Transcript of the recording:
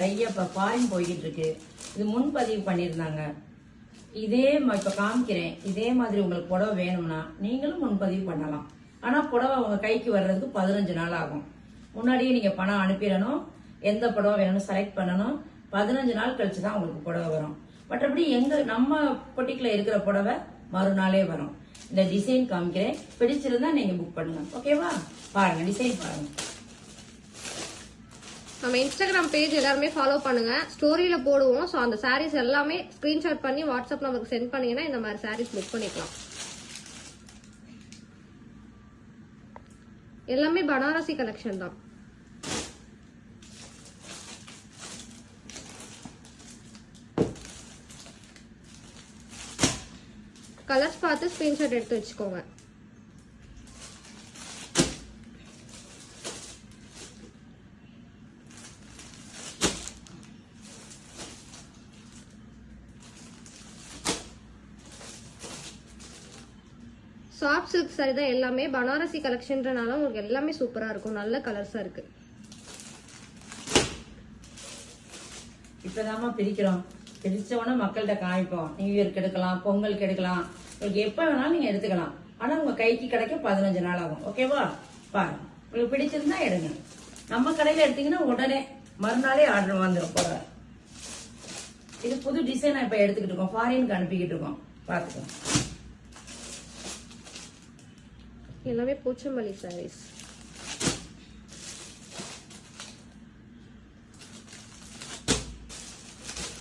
நிறைய இப்போ ஃபாரின் போய்கிட்டு இருக்கு. இது முன்பதிவு பண்ணியிருந்தாங்க. இதே இப்போ காமிக்கிறேன். இதே மாதிரி உங்களுக்கு புடவை வேணும்னா நீங்களும் முன்பதிவு பண்ணலாம். ஆனால் புடவை உங்க கைக்கு வர்றதுக்கு 15 நாள் ஆகும். முன்னாடியே நீங்க பணம் அனுப்பிடணும். எந்த புடவை வேணும்னு செலக்ட் பண்ணணும். 15 நாள் கழிச்சு தான் உங்களுக்கு புடவை வரும். மற்றபடி நம்ம பொட்டிக்குல இருக்கிற புடவை மறுநாளே வரும். இந்த டிசைன் காமிக்கிறேன். பிடிச்சிருந்தா நீங்க புக் பண்ணுங்க. ஓகேவா? பாருங்க, டிசைன் பாருங்க. நம்ம இன்ஸ்டாகிராம் பேஜ் எல்லாருமே ஃபாலோ பண்ணுங்க. ஸ்டோரியில போடுவோம். ஸோ அந்த சாரீஸ் எல்லாமே ஸ்கிரீன்ஷாட் பண்ணி வாட்ஸ்அப் நம்பருக்கு சென்ட் பண்ணீங்கன்னா இந்த மாதிரி சாரீஸ் புக் பண்ணிக்கலாம். எல்லாமே பனாரசி கலெக்ஷன் தான். கலர்ஸ் பார்த்து ஸ்கிரீன்ஷாட் எடுத்து வச்சுக்கோங்க. சாஃப்ட் சில்க் சாரி தான் எல்லாமே. பனாரசி கலெக்ஷன்றனால உங்களுக்கு எல்லாமே சூப்பரா இருக்கும். நல்ல கலர்ஸா இருக்கு. இப்பதாமா பிரிக்கிறோம். பிரிச்சவன மக்கள்கிட்ட காமிப்போம். நியூ இயர்க்கு எடுக்கலாம், பொங்கலுக்கு எடுக்கலாம், உங்களுக்கு எப்ப வேணாலும் நீங்க எடுத்துக்கலாம். ஆனா உங்க கைக்கு கிடைக்க 15 நாள் ஆகும். ஓகேவா? பாருங்க, உங்களுக்கு பிடிச்சிருந்தா எடுங்க. நம்ம கடையில எடுத்தீங்கன்னா உடனே மறுநாளே ஆர்டர் வந்துடும் போற. இது புது டிசைன் இப்ப எடுத்துக்கிட்டு இருக்கோம். ஃபாரினுக்கு அனுப்பிக்கிட்டு இருக்கோம். பாத்துக்கோங்க. எல்லாமே போச்சம்பள்ளி சாரீஸ்.